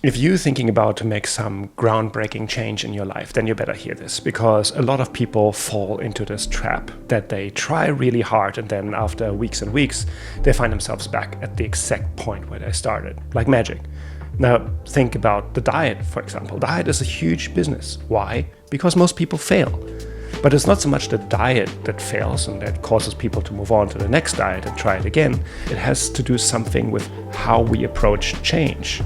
If you're thinking about to make some groundbreaking change in your life, then you better hear this, because a lot of people fall into this trap that they try really hard and then after weeks and weeks, they find themselves back at the exact point where they started, like magic. Now, think about the diet, for example. Diet is a huge business. Why? Because most people fail. But it's not so much the diet that fails and that causes people to move on to the next diet and try it again. It has to do something with how we approach change.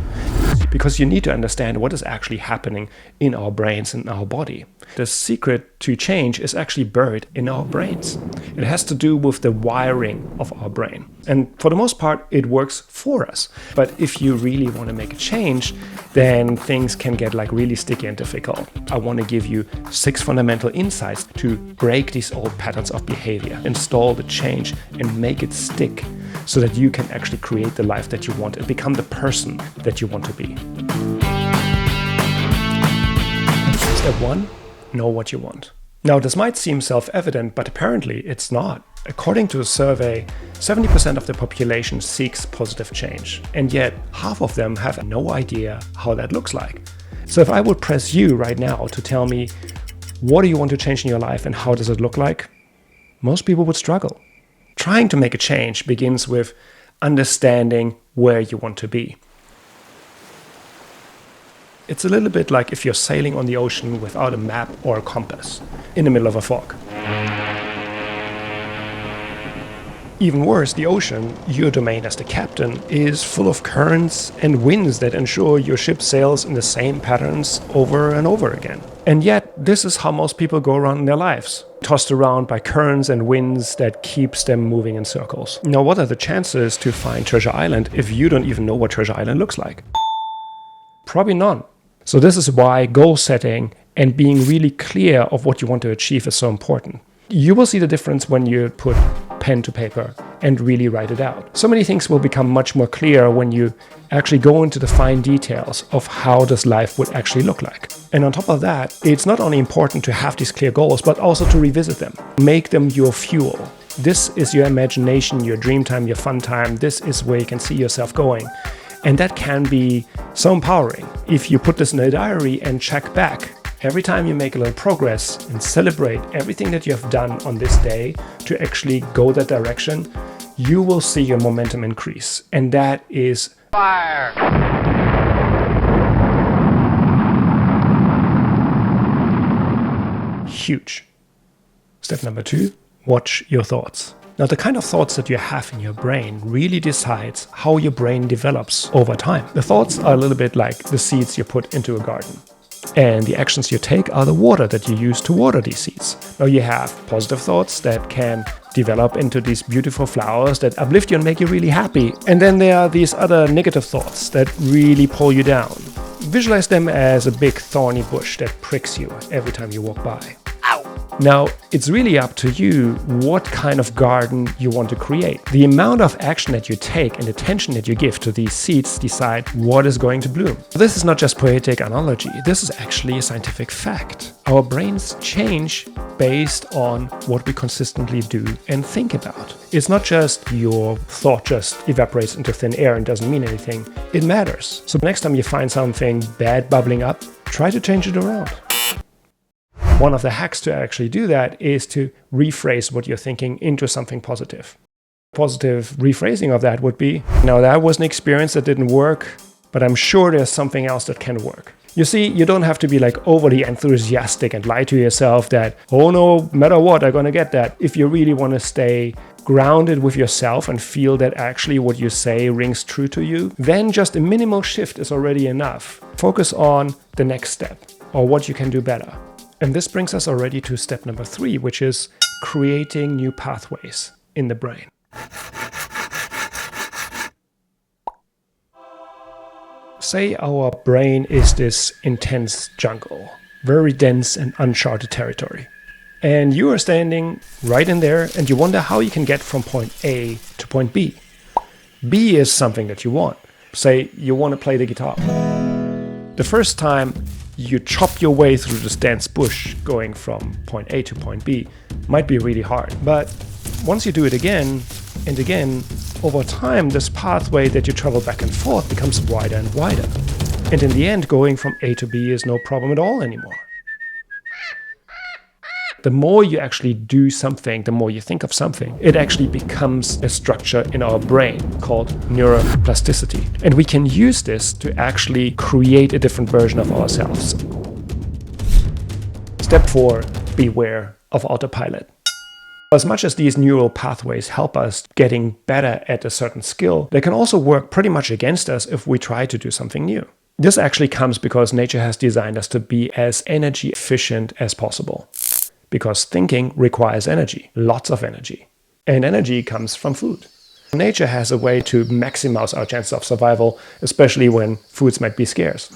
Because you need to understand what is actually happening in our brains and our body. The secret to change is actually buried in our brains. It has to do with the wiring of our brain. And for the most part, it works for us. But if you really want to make a change, then things can get really sticky and difficult. I want to give you 6 fundamental insights to break these old patterns of behavior, install the change and make it stick so that you can actually create the life that you want and become the person that you want to be. Step 1, know what you want. Now, this might seem self-evident, but apparently it's not. According to a survey, 70% of the population seeks positive change, and yet half of them have no idea how that looks like. So if I would press you right now to tell me, what do you want to change in your life and how does it look like? Most people would struggle. Trying to make a change begins with understanding where you want to be. It's a little bit like if you're sailing on the ocean without a map or a compass in the middle of a fog. Even worse, the ocean, your domain as the captain, is full of currents and winds that ensure your ship sails in the same patterns over and over again. And yet, this is how most people go around in their lives, tossed around by currents and winds that keeps them moving in circles. Now, what are the chances to find Treasure Island if you don't even know what Treasure Island looks like? Probably none. So this is why goal setting and being really clear of what you want to achieve is so important. You will see the difference when you put pen to paper and really write it out. So many things will become much more clear when you actually go into the fine details of how this life would actually look like. And on top of that, it's not only important to have these clear goals, but also to revisit them. Make them your fuel. This is your imagination, your dream time, your fun time. This is where you can see yourself going. And that can be so empowering if you put this in a diary and check back. Every time you make a little progress and celebrate everything that you have done on this day to actually go that direction, you will see your momentum increase. And that is fire. Huge. Step number 2, watch your thoughts. Now, the kind of thoughts that you have in your brain really decides how your brain develops over time. The thoughts are a little bit like the seeds you put into a garden. And the actions you take are the water that you use to water these seeds. Now, you have positive thoughts that can develop into these beautiful flowers that uplift you and make you really happy. And then there are these other negative thoughts that really pull you down. Visualize them as a big thorny bush that pricks you every time you walk by. Now, it's really up to you what kind of garden you want to create. The amount of action that you take and attention that you give to these seeds decide what is going to bloom. This is not just poetic analogy, this is actually a scientific fact. Our brains change based on what we consistently do and think about. It's not just your thought just evaporates into thin air and doesn't mean anything. It matters. So next time you find something bad bubbling up, try to change it around. One of the hacks to actually do that is to rephrase what you're thinking into something positive. Positive rephrasing of that would be, now that was an experience that didn't work, but I'm sure there's something else that can work. You see, you don't have to be overly enthusiastic and lie to yourself that, oh no matter what, I'm gonna get that. If you really want to stay grounded with yourself and feel that actually what you say rings true to you, then just a minimal shift is already enough. Focus on the next step or what you can do better. And this brings us already to step number 3, which is creating new pathways in the brain. Say our brain is this intense jungle, very dense and uncharted territory. And you are standing right in there and you wonder how you can get from point A to point B. B is something that you want. Say you want to play the guitar. The first time you chop your way through this dense bush going from point A to point B might be really hard. But once you do it again and again, over time, this pathway that you travel back and forth becomes wider and wider. And in the end, going from A to B is no problem at all anymore. The more you actually do something, the more you think of something, it actually becomes a structure in our brain called neuroplasticity. And we can use this to actually create a different version of ourselves. Step 4, beware of autopilot. As much as these neural pathways help us getting better at a certain skill, they can also work pretty much against us if we try to do something new. This actually comes because nature has designed us to be as energy efficient as possible. Because thinking requires energy, lots of energy. And energy comes from food. Nature has a way to maximize our chances of survival, especially when foods might be scarce.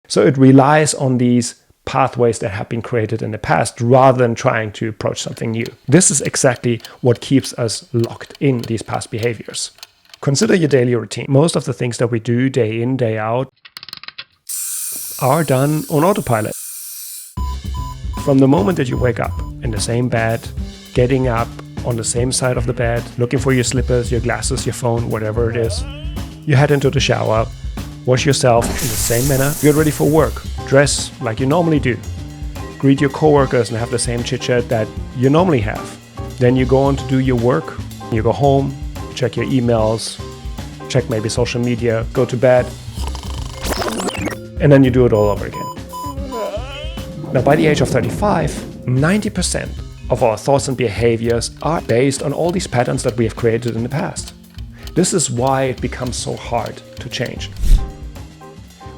So it relies on these pathways that have been created in the past rather than trying to approach something new. This is exactly what keeps us locked in these past behaviors. Consider your daily routine. Most of the things that we do day in, day out are done on autopilot. From the moment that you wake up in the same bed, getting up on the same side of the bed, looking for your slippers, your glasses, your phone, whatever it is, you head into the shower, wash yourself in the same manner, get ready for work, dress like you normally do, greet your coworkers and have the same chit-chat that you normally have. Then you go on to do your work, you go home, check your emails, check maybe social media, go to bed, and then you do it all over again. Now, by the age of 35, 90% of our thoughts and behaviors are based on all these patterns that we have created in the past. This is why it becomes so hard to change.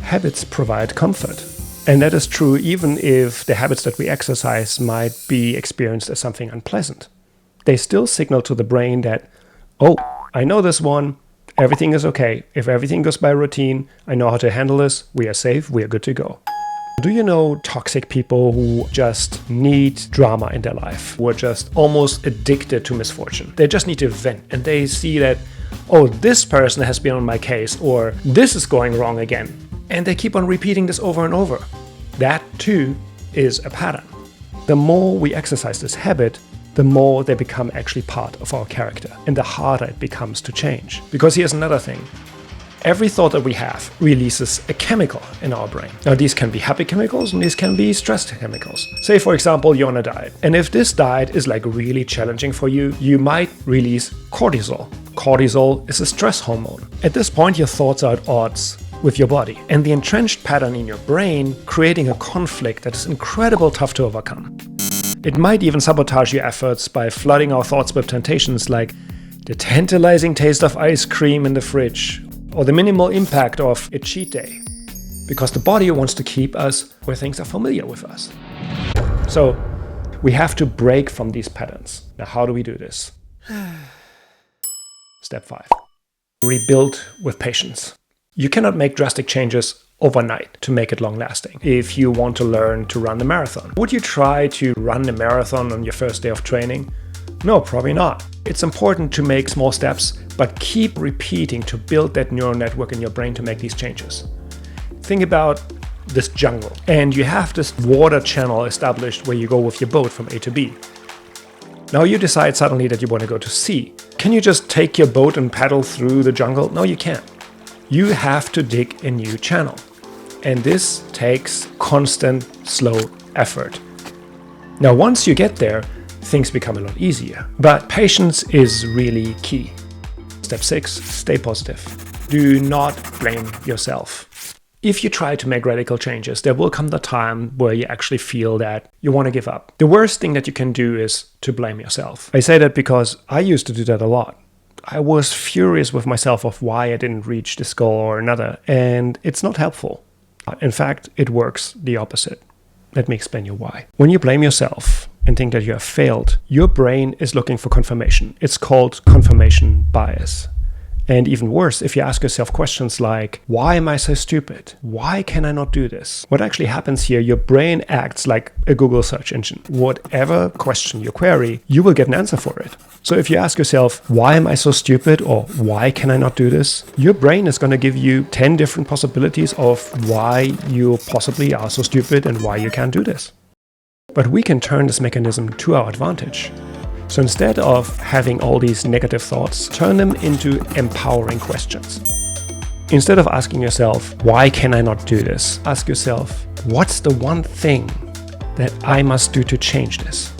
Habits provide comfort. And that is true even if the habits that we exercise might be experienced as something unpleasant. They still signal to the brain that, oh, I know this one, everything is okay. If everything goes by routine, I know how to handle this, we are safe, we are good to go. Do you know toxic people who just need drama in their life, who are just almost addicted to misfortune? They just need to vent and they see that, oh, this person has been on my case, or this is going wrong again. And they keep on repeating this over and over. That too is a pattern. The more we exercise this habit, the more they become actually part of our character and the harder it becomes to change. Because here's another thing. Every thought that we have releases a chemical in our brain. Now, these can be happy chemicals and these can be stress chemicals. Say, for example, you're on a diet. And if this diet is like really challenging for you, you might release cortisol. Cortisol is a stress hormone. At this point, your thoughts are at odds with your body. And the entrenched pattern in your brain creating a conflict that is incredibly tough to overcome. It might even sabotage your efforts by flooding our thoughts with temptations like the tantalizing taste of ice cream in the fridge, or the minimal impact of a cheat day, because the body wants to keep us where things are familiar with us. So we have to break from these patterns. Now, how do we do this? Step 5. Rebuild with patience. You cannot make drastic changes overnight to make it long-lasting. If you want to learn to run the marathon, would you try to run the marathon on your first day of training? No, probably not. It's important to make small steps, but keep repeating to build that neural network in your brain to make these changes. Think about this jungle, and you have this water channel established where you go with your boat from A to B. Now you decide suddenly that you want to go to C. Can you just take your boat and paddle through the jungle? No, you can't. You have to dig a new channel. And this takes constant, slow effort. Now, once you get there, things become a lot easier. But patience is really key. Step 6, stay positive. Do not blame yourself. If you try to make radical changes, there will come the time where you actually feel that you want to give up. The worst thing that you can do is to blame yourself. I say that because I used to do that a lot. I was furious with myself of why I didn't reach this goal or another, and it's not helpful. In fact, it works the opposite. Let me explain you why. When you blame yourself and think that you have failed, your brain is looking for confirmation. It's called confirmation bias. And even worse, if you ask yourself questions like, why am I so stupid? Why can I not do this? What actually happens here, your brain acts like a Google search engine. Whatever question you query, you will get an answer for it. So if you ask yourself, why am I so stupid? Or why can I not do this? Your brain is going to give you 10 different possibilities of why you possibly are so stupid and why you can't do this. But we can turn this mechanism to our advantage. So instead of having all these negative thoughts, turn them into empowering questions. Instead of asking yourself, why can I not do this? Ask yourself, what's the one thing that I must do to change this?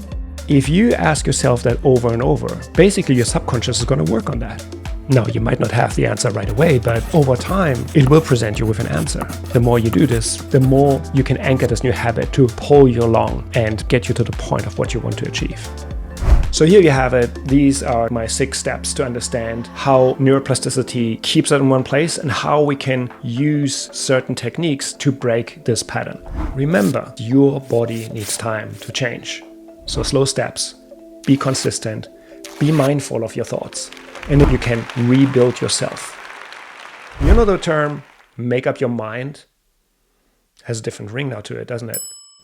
If you ask yourself that over and over, basically your subconscious is going to work on that. Now, you might not have the answer right away, but over time, it will present you with an answer. The more you do this, the more you can anchor this new habit to pull you along and get you to the point of what you want to achieve. So here you have it. These are my 6 steps to understand how neuroplasticity keeps it in one place and how we can use certain techniques to break this pattern. Remember, your body needs time to change. So slow steps, be consistent, be mindful of your thoughts, and then you can rebuild yourself. You know the term, make up your mind? Has a different ring now to it, doesn't it?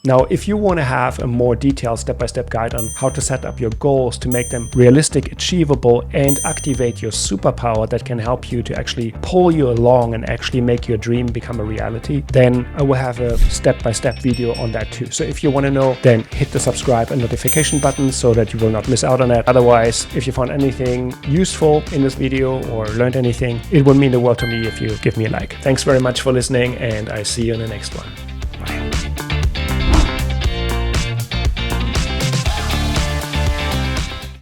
Now, if you want to have a more detailed step-by-step guide on how to set up your goals to make them realistic, achievable, and activate your superpower that can help you to actually pull you along and actually make your dream become a reality, then I will have a step-by-step video on that too. So if you want to know, then hit the subscribe and notification button so that you will not miss out on that. Otherwise, if you found anything useful in this video or learned anything, it would mean the world to me if you give me a like. Thanks very much for listening, and I see you in the next one. Bye.